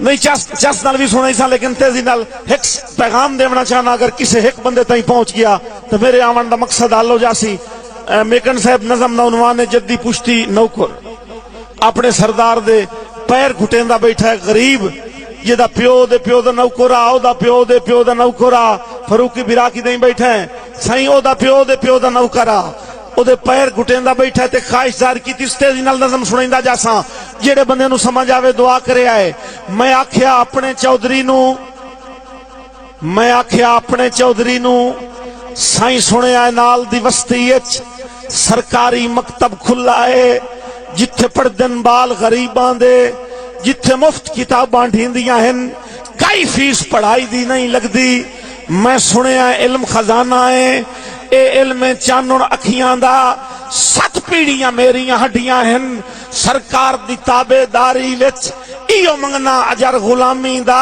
नहीं चस नाल भी सुना सा, लेकिन तेजी नाल एक पैगाम देना चाहना, अगर किसी एक बंदे ताई पहुंच गया तो मेरे आवन का मकसद हल हो जासी। मेकन साहब नजम का उन्वान है जद्दी पुश्ती नौकर, अपने सरदार दे पैर घुटेंदा बैठा है गरीब, जिहदा प्यो दे प्यो दा नौकरा, ओदा प्यो दे प्यो दा नौकरा, फरूकी बिराकी दे बैठा है साईं, ओदा प्यो दे प्यो दा नौकरा, ओदे पैर घुटेंदा बैठा है। ते ख्वाहिश जार की तेजी नाल नज़म सुनाइंदा जासा, जेड़े बंदे नू समझ आवे दुआ करे आए। मैं आख्या अपने चौधरी नू, मैं आख्या अपने चौधरी नू, साईं सुनिया नाल दी बस्ती विच सरकारी मकतब खुला है, जिथे पढ़दन बाल गरीबां दे, जिथे मुफ्त किताबां ढींदियां हन, कई फीस पढ़ाई दी नहीं लगदी। मैं सुनिया इल्म खजाना है, ए इल्म चानण अखियां दा, 7 पीढ़ियां मेरियां हड्डियां हन, सरकार दी ताबेदारी विच इहो मंगना अजर गुलामी दा,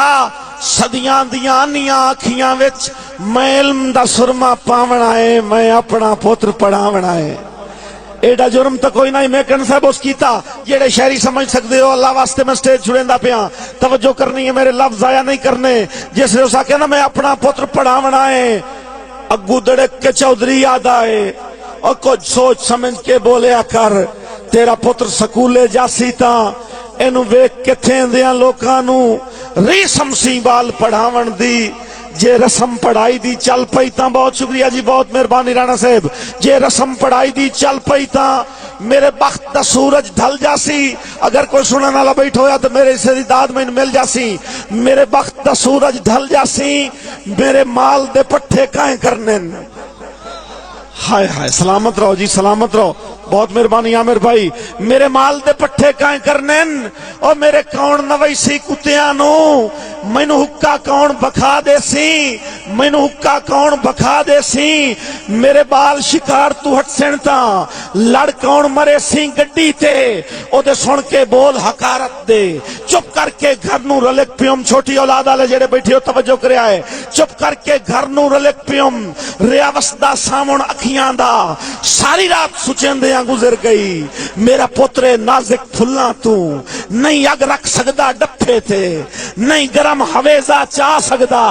सदियां दियां आनियां अखियां विच मैं इल्म दा सुरमा पावना है, मैं अपना पुत्र पढ़ावना है। एडा जुर्म तो कोई नहीं मेकन साहब उस कीता, जेड़े शहरी समझ सकते हो। अल्लाह वास्ते मैं स्टेज छुड़ेंदा पिया, तवज्जो करनी है, मेरे लफ्ज जाया नहीं करने। जिसने उस आख्या ना मैं अपना पुत्र पढ़ावना है, अग्गू दड़क के चौधरी याद आए, और कुछ सोच समझ के बोलिया कर, तेरा पुत्र स्कूले जासी ता इनू वेख किथे दियां लोकां नू रीसम सी बाल पढ़ावन दी, जे रस्म पढ़ाई दी चल पई ता, बहुत शुक्रिया जी, बहुत मेहरबानी राणा साहब, जे रस्म पढ़ाई दी चल पई ता मेरे बख्त दा सूरज ढल जासी। अगर कोई सुनने वाला बैठ होया तो मेरे से दाद में मिल जासी, मेरे बख्त दा सूरज ढल जासी, मेरे माल दे पट्ठे काहे करने। हाय हाय, सलामत रहो जी, सलामत रहो, बहुत मेहरबानी आमिर भाई। मेरे माल दे पट्ठे काहे करने, और मेरे कौन नवैसी कुत्तियां नू मैनू हुक्का कौन बखा देसी, मैनू हुक्का कौन बखा देसी, मेरे बाल शिकार तू हटसन ता लड़ कौन मरे सी गड्डी ते, ओदे सुन के बोल हकारत दे, चुप करके घर नू रलिक पियम। छोटी औलाद वाले जेड़े बैठे हो तवज्जो करे आए, चुप करके घर नू रलिक पियम। रियावसदा सावण अखियां दा सारी रात सुचेंदियां गुजर गई, मेरा पुत्र नाजिक फुल्ला तू नहीं अग रख सकदा डफे थे, नहीं गरम हवेजा चा सकदा।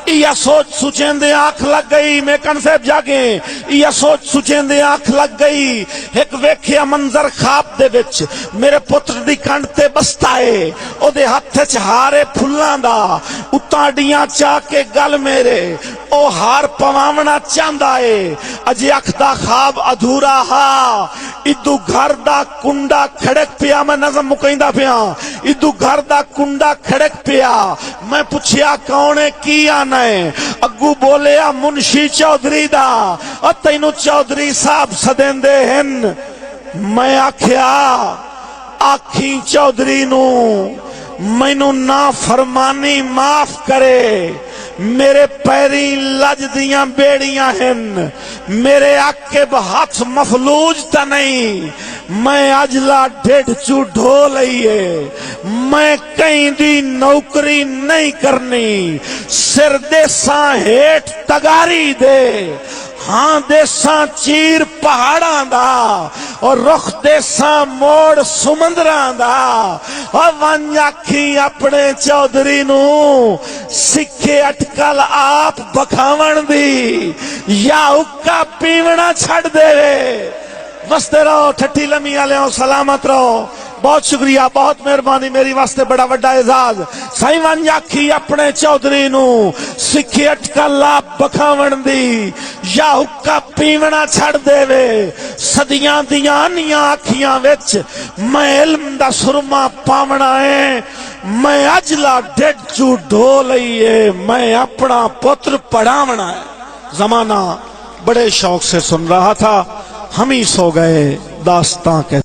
यह सोच सुचेंदे आंख लग गई, मेकन साहब जागे, यह सोच सुचेंदे आंख लग गई। एक वेख्या मंजर खाब दे विच मेरे पुत्र दी कंध ते बस्ता है, ओदे हथ च हारे फुल्लां दा, उताड़ियां चा के गल मेरे ओ हार पवावना चाहता है। अजे अख दा खाब अधूरा हा, इदू घर दा कुंडा खड़क पिया। मैं नज़म मुकैंदा पिया, इदू घर दा कुंडा खड़क पिया। मैं पुछया कौन है की आना है, अग्गू बोलिया मुंशी चौधरी दा, और तैनू चौधरी साहब सदेंदे हन। मैं आख्या आखी चौधरी नू मैनू ना फरमानी माफ करे, मेरे पैरी लज दियां बेड़ियां हन, मेरे आके हाथ मफलूज ता नहीं, मैं अजला ढेड चू ढो लईए, मैं कहीं दी नौकरी नहीं करनी, सिर देसा हेठ तगारी दे, हाँ देसा चीर पहाड़ा दा, और रुख देसा मोड़ सुमंदरा दा, और वन आखी अपने चौधरी नू सिखे अटकल आप बखावन दी, या हुक्का पीवना छड़ दे। वस्ते रहो ठट्ठी लमी आले हो, सलामत रहो, बहुत शुक्रिया, बहुत मेहरबानी, मेरी वास्ते बड़ा वड्डा एजाज। साईं वन आखी अपने चौधरी नू सिखे अटकल आप बखावन दी, या हुक्का पीवना छड़ देवे। सदियां दियां आनियां अखियां विच मैं इल्म दा सुरमा पावना है, मैं अजला ढिड चू ढो लईए, मैं अपना पुत्र पढ़ावना है। जमाना बड़े शौक से सुन रहा था, हम ही सो गए दास्तां के